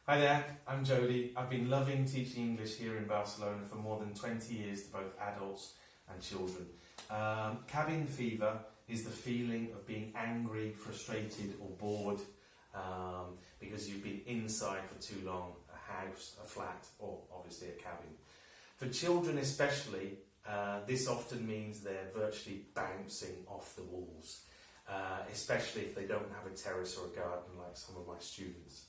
Hi there, I'm Jody. I've been loving teaching English here in Barcelona for more than 20 years to both adults and children. Cabin fever is the feeling of being angry, frustrated or bored because you've been inside for too long, a house, a flat or obviously a cabin. For children especially, this often means they're virtually bouncing off the walls, especially if they don't have a terrace or a garden like some of my students.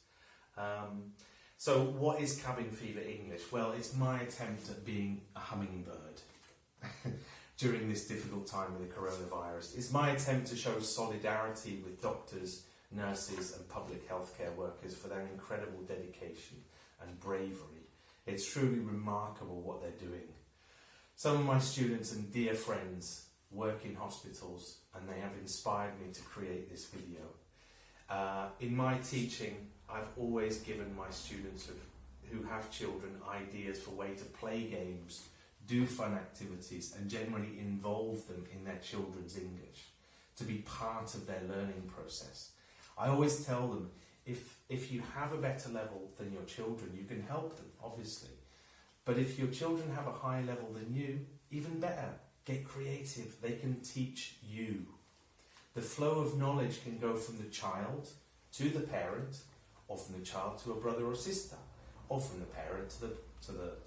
So what is cabin fever English? Well, it's my attempt at being a hummingbird during this difficult time with the coronavirus. It's my attempt to show solidarity with doctors, nurses and public healthcare workers for their incredible dedication and bravery. It's truly remarkable what they're doing. Some of my students and dear friends work in hospitals and they have inspired me to create this video. In my teaching, I've always given my students who have children ideas for ways to play games, do fun activities and generally involve them in their children's English, to be part of their learning process. I always tell them, if you have a better level than your children, you can help them, obviously. But if your children have a higher level than you, even better, get creative, they can teach you. The flow of knowledge can go from the child to the parent, or from the child to a brother or sister, or from the parent to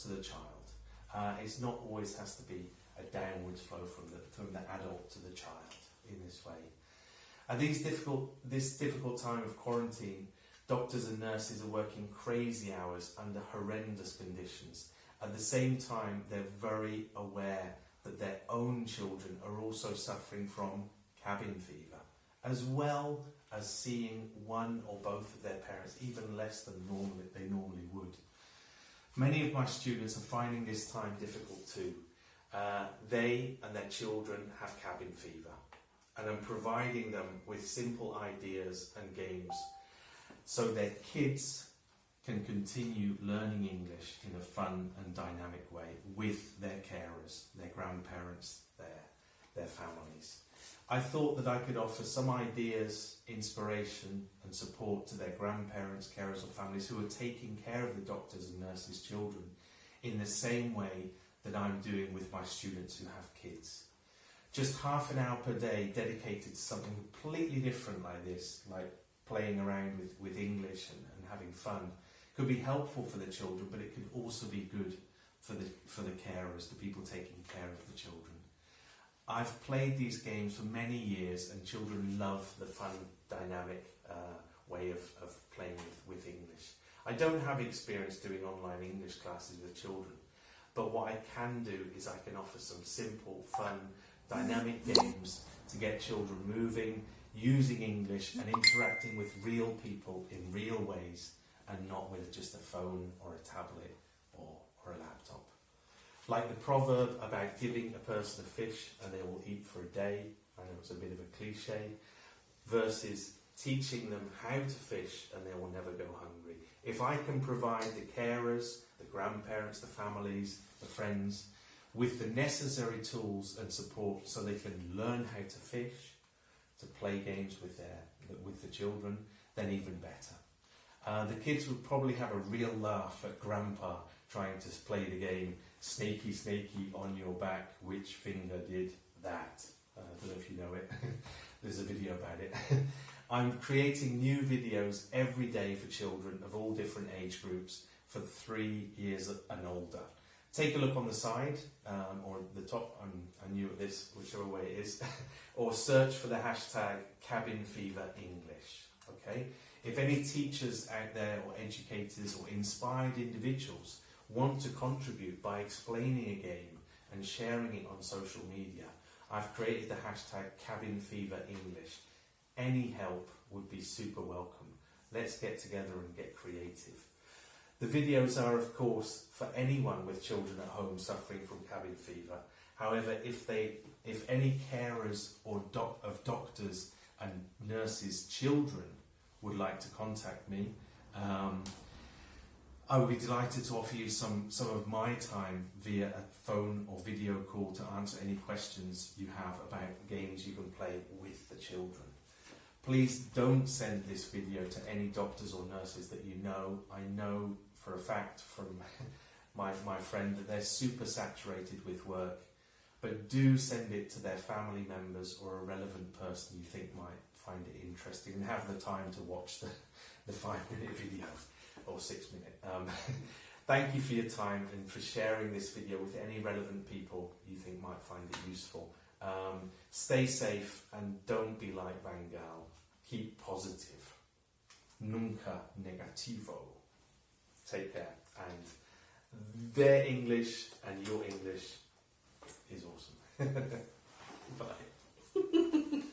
the child. It's not always has to be a downwards flow from the adult to the child in this way. At this difficult time of quarantine, doctors and nurses are working crazy hours under horrendous conditions. At the same time, they're very aware that their own children are also suffering from cabin fever, as well as seeing one or both of their parents even less than they normally would. Many of my students are finding this time difficult too. They and their children have cabin fever, and I'm providing them with simple ideas and games so their kids can continue learning English in a fun and dynamic way with their carers, their grandparents, their families. I thought that I could offer some ideas, inspiration and support to their grandparents, carers or families who are taking care of the doctors and nurses' children in the same way that I'm doing with my students who have kids. Just half an hour per day dedicated to something completely different like this, like playing around with English and having fun, could be helpful for the children, but it could also be good for the carers, the people taking care of the children. I've played these games for many years and children love the fun, dynamic way of playing with English. I don't have experience doing online English classes with children, but what I can do is I can offer some simple, fun, dynamic games to get children moving, using English and interacting with real people in real ways and not with just a phone or a tablet or a laptop. Like the proverb about giving a person a fish and they will eat for a day, I know it's a bit of a cliche, versus teaching them how to fish and they will never go hungry. If I can provide the carers, the grandparents, the families, the friends, with the necessary tools and support so they can learn how to fish, to play games with the children, then even better. The kids would probably have a real laugh at Grandpa trying to play the game, snaky, snaky on your back, which finger did that? I don't know if you know it. There's a video about it. I'm creating new videos every day for children of all different age groups for 3 years and older. Take a look on the side, or the top, I'm new at this, whichever way it is, or search for the hashtag #CabinFeverEnglish, okay? If any teachers out there or educators or inspired individuals want to contribute by explaining a game and sharing it on social media, I've created the hashtag #CabinFeverEnglish. Any help would be super welcome. Let's get together and get creative. The videos are, of course, for anyone with children at home suffering from cabin fever. However, if any carers or of doctors and nurses' children would like to contact me, I would be delighted to offer you some of my time via a phone or video call to answer any questions you have about games you can play with the children. Please don't send this video to any doctors or nurses that you know. I know for a fact from my friend that they're super saturated with work, but do send it to their family members or a relevant person you think might find it interesting and have the time to watch the 5-minute video or 6-minute. Thank you for your time and for sharing this video with any relevant people you think might find it useful. Stay safe and don't be like Wangari. Keep positive. Nunca negativo. Take care. And their English and your English is awesome. Bye.